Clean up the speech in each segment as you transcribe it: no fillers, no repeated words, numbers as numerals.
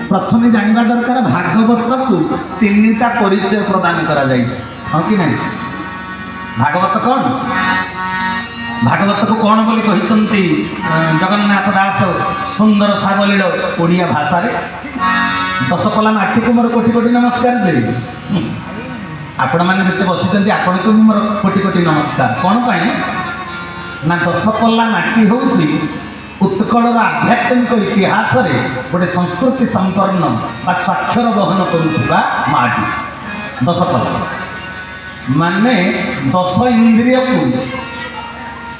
प्रथम जानवा दरकार भागवत को तीन टा परिचय प्रदान करा हाँ कि नहीं। भागवत कौन, भागवत को कौन बोली कहते जगन्नाथ दास सुंदर सावलील ओडिया भाषा रे। दशपल्ला माटी को मोर कोटि कोटि नमस्कार जे आपण मैंने जिते बसी आपण को मोर कोटि कोटि नमस्कार। कौन पाई ना दशपल्ला माटी हूँ उत्कल आध्यात्मिक इतिहास रे गोटे संस्कृति संपन्न बा स्वाक्षर बहन करुवा माटी। दशपल्ला माने 10 इंद्रिय को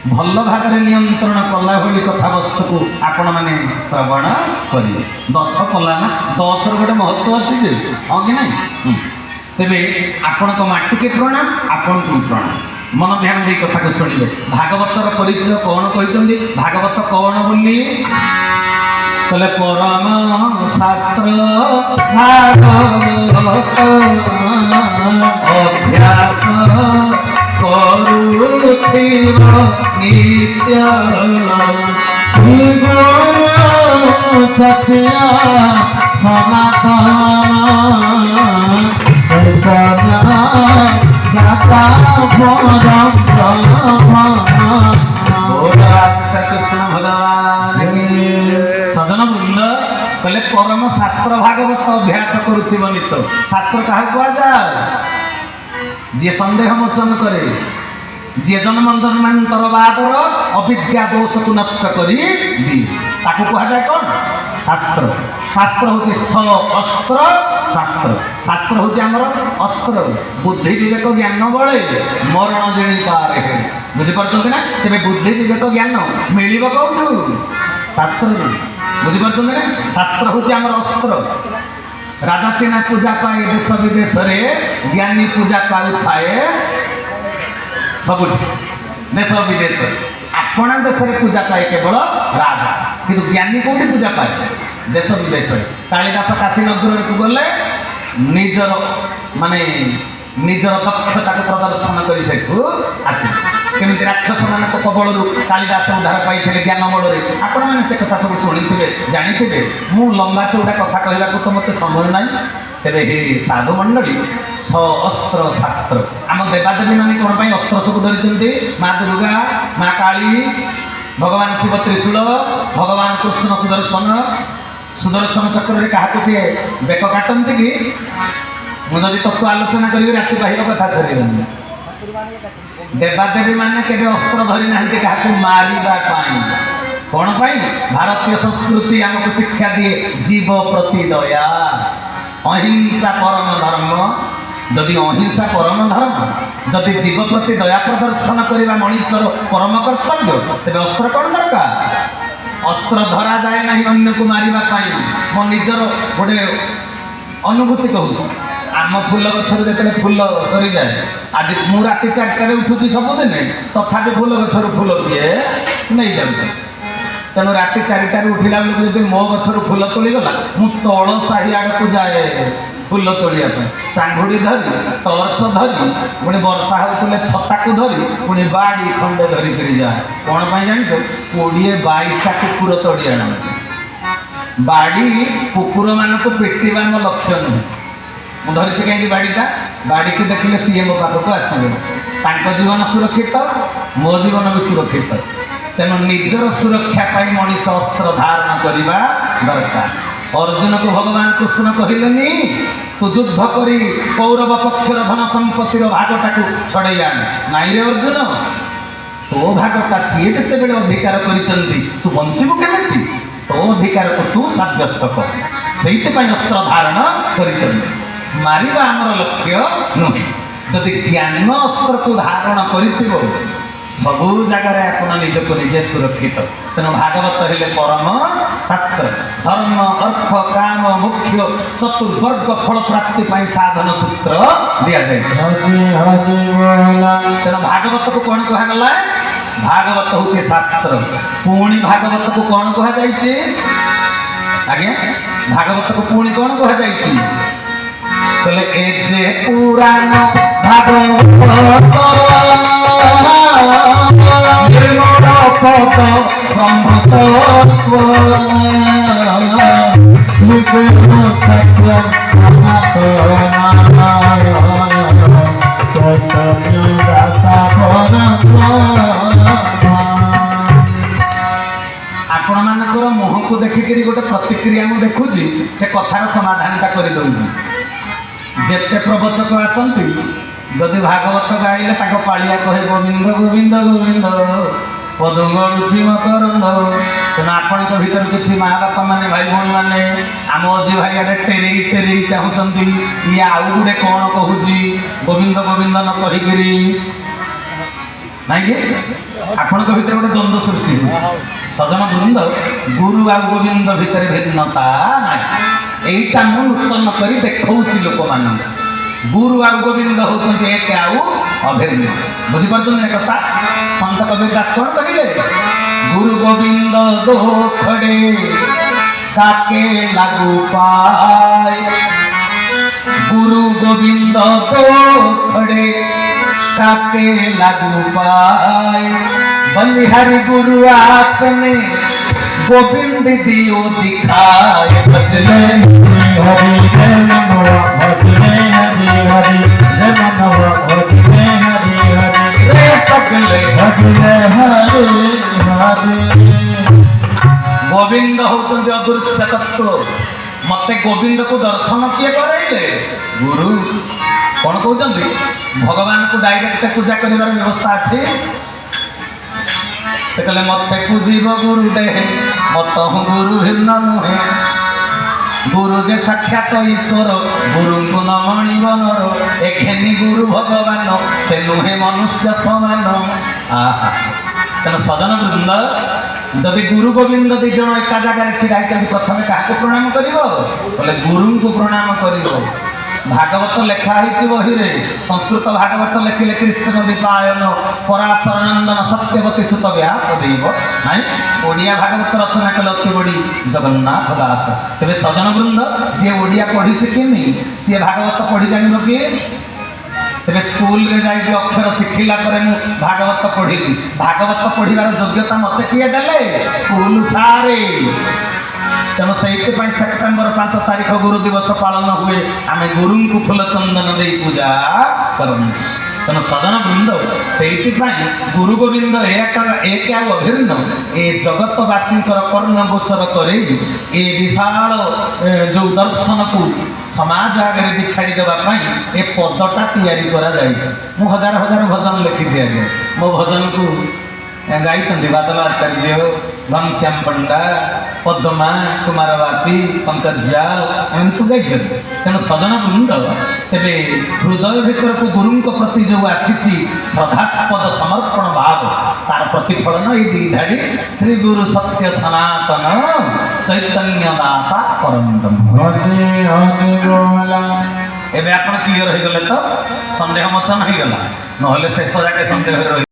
भल भाव नियंत्रण कला भली कथावस्तु को आपण मैंने श्रवण करेंगे। 10 पल्ला ना 10 गोटे महत्व अच्छी जे हाँ कि नहीं। तेरे आपण को माटी के प्रणाम, आपण को प्रणाम। मन ध्यान दे कथा को शुणिबे। भागवतर परिचय कौन कहते, भागवत कौन बोली कहले परम शास्त्र भागवत अभ्यास करुथिव नित्य सत्य सजन वृंद कहले परम शास्त्र भागवत अभ्यास करुथिव नित्य। शास्त्र क्या कहुए जी संदेह मोचन करे, जी जन्मांतर बादर अविद्या दोष को नष्ट करी दी ताकू कहुए कौन शास्त्र। शास्त्र हूँ अस्त्र, शास्त्र शास्त्र हूँ आमर अस्त्र। बुद्धि विवेक ज्ञान बड़े मरण जेणी पारे बुझीपार ना। तेरे बुद्धि विवेक ज्ञान मिल कौटू शास्त्र बुझीपार ना। शास्त्र हूँ आमर अस्त्र। राजा सेना पूजा पाए देश विदेश रे, ज्ञानी पूजा पाऊ थाए सब देश विदेश। अपना देश में पूजा पाए केवल राजा, किंतु ज्ञानी कौटी पूजा पाए देश विदेश। कालिदास काशी नगर को गले निजर माने निजर दक्षता को प्रदर्शन कर केमी राक्षस मान कबल कालिदास उद्धार पाई ज्ञान बल आपण मैंने से कथा सब शुणी थे जानी थे। मु लंबा चौड़ा कथा कहला तो मत संभव ना। तेरे हे साधु मंडली अस्त्र शास्त्र आम देवादेवी मैंने कौन पाई अस्त्र सब धरी माँ दुर्गा, माँ काली, भगवान शिव त्रिशूल, भगवान कृष्ण सुदर्शन। सुदर्शन चक्र क्या सी बेक काटती कि मुझे तत्व आलोचना करी राति बाहर कथा सर। देवादेवी मैंने केवे अस्त्र धरी ना क्या मारिबा पाई कौन पाई। भारतीय संस्कृति आमको शिक्षा दिए जीव प्रति दया, अहिंसा परम धर्म। जदि अहिंसा परम धर्म, जदि जीव प्रति दया प्रदर्शन करने मनुष्यर परम कर्तव्य, तेरे अस्त्र कौन दरकार। अस्त्र धरा जाए ना अन्य को मारिबा पाई। मो निजर गोटे अनुभूति कहूँ आम फूल गचर जो फूल सरी जाए आज मु राति 4टार उठुची सबुदिन तथापि फूल गचर फूल किए नहीं जाऊँ। तेणु राति 4टार उठिला बेलू जो मो गचर फूल तोलीगला मु तल साही आड़ को जाए फूल तोलिया चांगुड़ी धरी टर्च धरी पुणी वर्षा होते छता को धरी पुणी बाड़ी खंडे धरिकी जाए। कौन पाई जान 20-22टा कुकुर तोड़ी आण। बाड़ी कुकुर मान को पेटिबा मो लक्ष्य नुहे। मु धरी कहीं बाड़ीटा बाड़ी की देखिले सीए मो पाखक आसबे। जीवन सुरक्षित, मो जीवन भी सुरक्षित। तेणु निजर सुरक्षा पाई मनीष अस्त्र धारण करने दरकार। अर्जुन को भगवान कृष्ण कहलेनी तू युद्ध करी कौरव पक्षर धन संपत्तिर भागटा को छड़े आण। नाई रे अर्जुन तो भागटा सी जिते बड़े अधिकार करिसंती तू बंचबू केमिति। तो अधिकार को तू साब्यस्त कर से अस्त्र धारण करिसंती। मारिबा आमर लक्ष्य नुहे। जदि ज्ञान अस्त्र को धारण करिथिबो सबू जगार आपण निजको निजे सुरक्षित। तेणु भागवत हेले परम शास्त्र। धर्म अर्थ काम मुख्य चतुर्वर्ग फल प्राप्ति पाई साधन सूत्र दिया जाए। तेणु भागवत को कौन कहला। भागवत हूँ शास्त्र। पुणी भागवत को कौन कहुई आज्ञा। भागवत को पुणी कौन कहुई कहले ए जे पुराण भागवत निर्मल पद ब्रह्मतत्व आपण मानकर मुह को देखिक गोटे प्रतिक्रिया मुझे देखुची से कथार समाधानटा कर दूँ जेते प्रवचक आसती जदि भागवत गाइले पालिया कहे गोविंद गोविंद गोविंद पदुगुची मकरंद तेना आपण भर किसी माँ बापा माने भाई भौणी मैंने आम अजी भाई आड़े टेरे टेरे चाहूँगी ये आउ गुटे कौन कहूँ गोविंद गोविंद न कहीकि नाई कि आपण भर गोटे द्वंद्व सृष्टि सजन वृंद गुरु आ गोविंद भितर भिन्नता ना यहीटा मु नूतन कर देखी लोक मान गुरु आ गोविंद होती एक आउ अभिन्न बुझीपार कथा संत कबीर दास कौन कहले गुरु गोविंद दो खड़े काके लागू पाए गुरु गोविंद दो खड़े काके लागू पाए बलिहारी गुरु आपने गोविंद दियो दिखाए भजले हरि जय मनवा भजले हरि हरि जय मनवा भजले हरि हरि रे पगले भजले हरि हरि गोविंद होचंदी अदृश्य तत्व मते गोविंद को दर्शन किए कराइले गुरु कौन कहते भगवान को डायरेक्ट पूजा करिवार व्यवस्था अच्छी से कहले मत पूजिब गुरु देह मत गुरु भिन्न नुहे गुरु जे साक्षात ईश्वर गुरु को नमणिब नर एखेनी गुरु भगवान से नुहे मनुष्य समान आहा तेना सजन वृंद जदि गुरु गोविंद दी जन एका जगह छिड़ा प्रथम क्या प्रणाम कर गुरु को प्रणाम कर भागवत लेखाही बही संस्कृत भागवत लेखिले कृष्ण दीपायन पराशरनंदन सत्यवती सुत व्यास देव नाई ओडिया भागवत रचना कले अति बड़ी जगन्नाथ दास तेरे सजन वृंद जी ओडिया पढ़ी शिखिनी सी भागवत पढ़ी जान किए तेरे स्कूल रे जाइए अक्षर शिखिला भागवत पढ़ी भागवत पढ़ार योग्यता मत किए देले स्कूल सारे तेणु से सेप्टेम्बर 5 तारीख गुरु दिवस पालन हुए आम गुरु को फूल चंदन दे पूजा करूँ तेणु सजन वृंद से गुरु गोविंद एक अभिन्न ए जगतवासी कर्ण गोचर कर विशाल जो दर्शन को समाज आगे भी छाड़ी देवाई ए पदटा या हजार हजार भजन लिखी आगे मो भजन को गाई बादल आचार्य घनश्याम पंडा पद्मा कुमार बापी पंकज जाल एम सब गाई तेणु सजन वृंद तेरे हृदय भीतर को गुरु प्रति जो आसी श्रद्धास्पद समर्पण भाव तार प्रतिफलन ये दी धाड़ी श्री गुरु सत्य सनातन चैतन्य दाता परम एवं आप क्लीयर हो गले तो सन्देह मोचन हो गला ना शेष जाके सन्देह रही।